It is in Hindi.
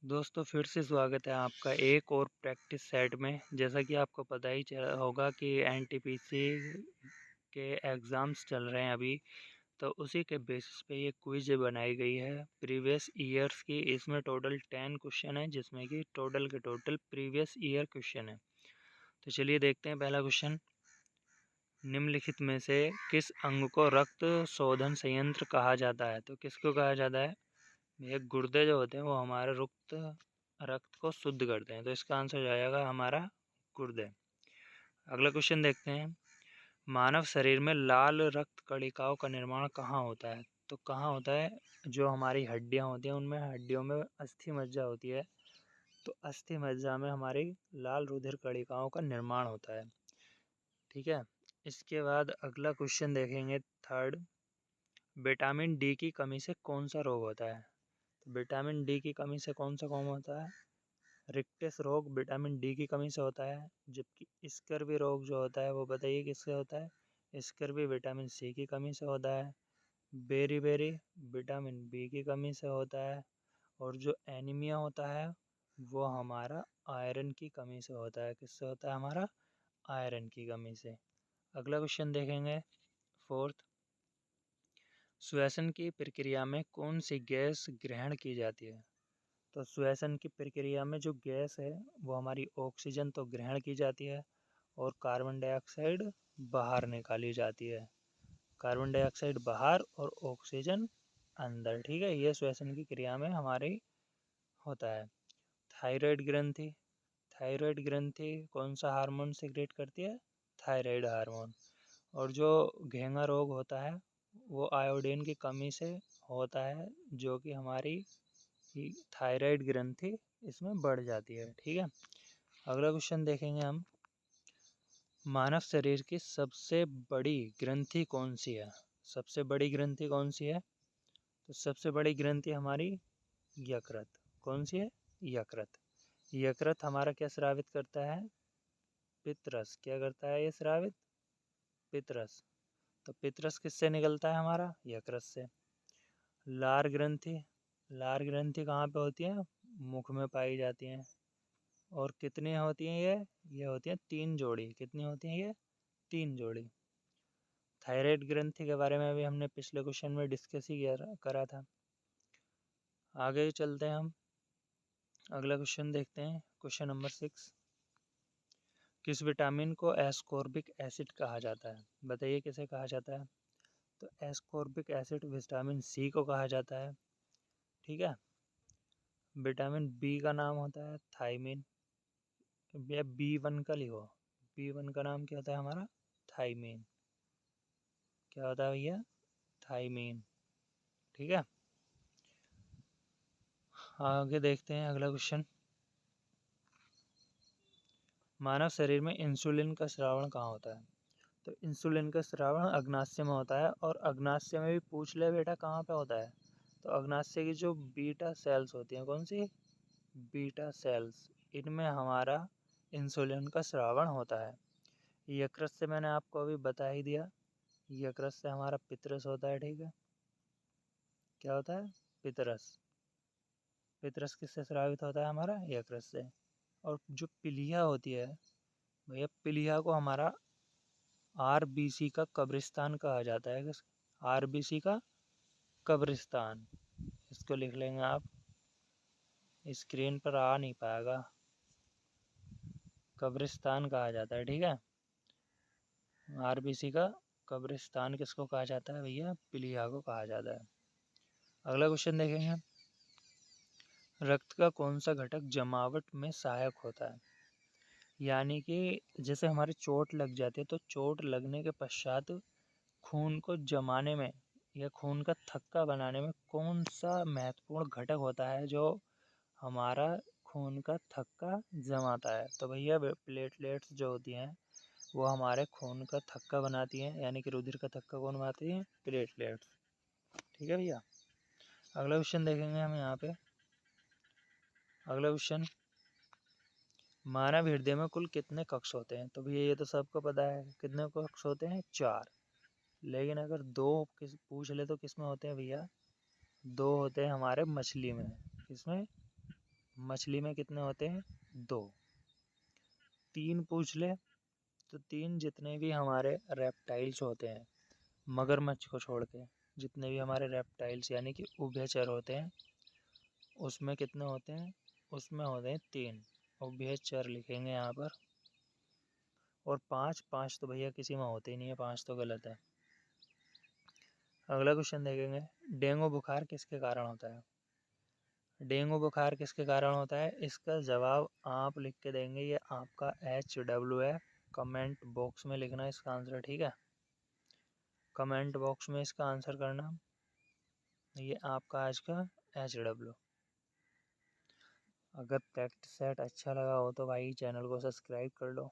दोस्तों फिर से स्वागत है आपका एक और प्रैक्टिस सेट में। जैसा कि आपको पता ही चला होगा कि एनटीपीसी के एग्ज़ाम्स चल रहे हैं अभी, तो उसी के बेसिस पे ये क्विज बनाई गई है प्रीवियस ईयर्स की। इसमें टोटल 10 क्वेश्चन है, जिसमें कि टोटल के टोटल प्रीवियस ईयर क्वेश्चन है। तो चलिए देखते हैं पहला क्वेश्चन। निम्नलिखित में से किस अंग को रक्त शोधन संयंत्र कहा जाता है? तो किसको कहा जाता है? ये गुर्दे जो होते हैं वो हमारे रक्त को शुद्ध करते हैं, तो इसका आंसर हो जाएगा हमारा गुर्दे। अगला क्वेश्चन देखते हैं। मानव शरीर में लाल रक्त कणिकाओं का निर्माण कहाँ होता है? तो कहाँ होता है? जो हमारी हड्डियाँ होती हैं उनमें, हड्डियों में अस्थि मज्जा होती है, तो अस्थि मज्जा में हमारी लाल रुधिर कणिकाओं का निर्माण होता है। ठीक है। इसके बाद अगला क्वेश्चन देखेंगे, थर्ड। विटामिन डी की कमी से कौन सा रोग होता है? तो विटामिन डी की कमी से कौन सा कौन होता है? रिक्टस रोग विटामिन डी की कमी से होता है। जबकि स्कर्वी रोग जो होता है वो बताइए किससे होता है? स्कर्वी विटामिन सी की कमी से होता है। बेरी विटामिन बी की कमी से होता है। और जो एनीमिया होता है वो हमारा आयरन की कमी से होता है। किससे होता है? हमारा आयरन की कमी से। अगला क्वेश्चन देखेंगे, फोर्थ। श्वसन की प्रक्रिया में कौन सी गैस ग्रहण की जाती है? तो श्वसन की प्रक्रिया में जो गैस है वो हमारी ऑक्सीजन तो ग्रहण की जाती है और कार्बन डाइऑक्साइड बाहर निकाली जाती है। कार्बन डाइऑक्साइड बाहर और ऑक्सीजन अंदर। ठीक है, ये श्वसन की क्रिया में हमारी होता है। थायराइड ग्रंथि। थायराइड ग्रंथि कौन सा हार्मोन सिक्रेट करती है? Thyroid hormone. और जो घेंगा रोग होता है वो आयोडीन की कमी से होता है, जो कि हमारी थायराइड ग्रंथि इसमें बढ़ जाती है। ठीक है। अगला क्वेश्चन देखेंगे हम। मानव शरीर की सबसे बड़ी ग्रंथि कौन सी है? सबसे बड़ी ग्रंथि कौन सी है? तो सबसे बड़ी ग्रंथि हमारी यकृत। कौन सी है? यकृत। यकृत हमारा क्या स्रावित करता है? पित्तरस। क्या करता है ये स्रावित? पित्तरस। तो पित्तरस किससे निकलता है? हमारा यकृत से। लार ग्रंथि। लार ग्रंथि कहाँ पे होती है? मुख में पाई जाती हैं। और कितनी होती हैं ये होती हैं 3 जोड़ी। कितनी होती हैं ये? 3 जोड़ी। थायराइड ग्रंथि के बारे में भी हमने पिछले क्वेश्चन में डिस्कस ही करा था। आगे चलते हैं हम। अगला क्वेश्चन देखते हैं, क्वेश्चन नंबर 6। किस विटामिन को एस्कॉर्बिक एसिड कहा जाता है? बताइए किसे कहा जाता है? तो एस्कॉर्बिक एसिड विटामिन सी को कहा जाता है। ठीक है। विटामिन बी का नाम होता है थायमिन, या B1 का लिखो। B1 का नाम क्या होता है हमारा? थायमीन। क्या होता है भैया? थायमीन। ठीक है। आगे देखते हैं अगला क्वेश्चन। मानव शरीर में इंसुलिन का स्रावण कहाँ होता है? तो इंसुलिन का स्रावण अग्नाशय में होता है। और अग्नाशय में भी पूछ ले बेटा कहाँ पे होता है? तो अग्नाशय की जो बीटा सेल्स होती हैं, कौन सी? बीटा सेल्स, इनमें हमारा इंसुलिन का स्रावण होता है। यकृत से मैंने आपको अभी बता ही दिया, यकृत से हमारा पित्तरस होता है। ठीक है। क्या होता है? पित्तरस। पित्तरस किससे स्रावित होता है? हमारा यकृत से। और जो पीलिया होती है भैया, पीलिया को हमारा आरबीसी का कब्रिस्तान कहा जाता है। आरबीसी का कब्रिस्तान। इसको लिख लेंगे आप, स्क्रीन पर आ नहीं पाएगा। कब्रिस्तान कहा जाता है। ठीक है। आरबीसी का कब्रिस्तान किसको कहा जाता है भैया? पीलिया को कहा जाता है। अगला क्वेश्चन देखेंगे। रक्त का कौन सा घटक जमावट में सहायक होता है? यानी कि जैसे हमारी चोट लग जाती है, तो चोट लगने के पश्चात खून को जमाने में या खून का थक्का बनाने में कौन सा महत्वपूर्ण घटक होता है जो हमारा खून का थक्का जमाता है? तो भैया प्लेटलेट्स जो होती हैं वो हमारे खून का थक्का बनाती हैं, यानी कि रुधिर का थक्का कौन बनाती है? प्लेटलेट्स। ठीक है भैया। अगला क्वेश्चन देखेंगे हम यहाँ पे। अगला क्वेश्चन, मानव हृदय में कुल कितने कक्ष होते हैं? तो भैया ये तो सबको पता है, कितने कक्ष होते हैं? 4। लेकिन अगर 2 किस पूछ ले तो किस में होते हैं भैया? 2 होते हैं हमारे मछली में। किसमें? मछली में कितने होते हैं? 2। 3 पूछ ले तो 3 जितने भी हमारे रेप्टाइल्स होते हैं, मगरमच्छ को छोड़ के जितने भी हमारे रेप्टाइल्स यानी कि उभयचर होते हैं, उसमें कितने होते हैं? उसमें होते हैं 3। उभयचर लिखेंगे यहाँ पर। और 5 तो भैया किसी में होते ही नहीं है, 5 तो गलत है। अगला क्वेश्चन देखेंगे, डेंगू बुखार किसके कारण होता है? डेंगू बुखार किसके कारण होता है? इसका जवाब आप लिख के देंगे, ये आपका HW है। कमेंट बॉक्स में लिखना इसका आंसर, ठीक है? कमेंट बॉक्स में इसका आंसर करना, ये आपका आज का HW। अगर प्रैक्टिस सेट अच्छा लगा हो तो भाई चैनल को सब्सक्राइब कर लो।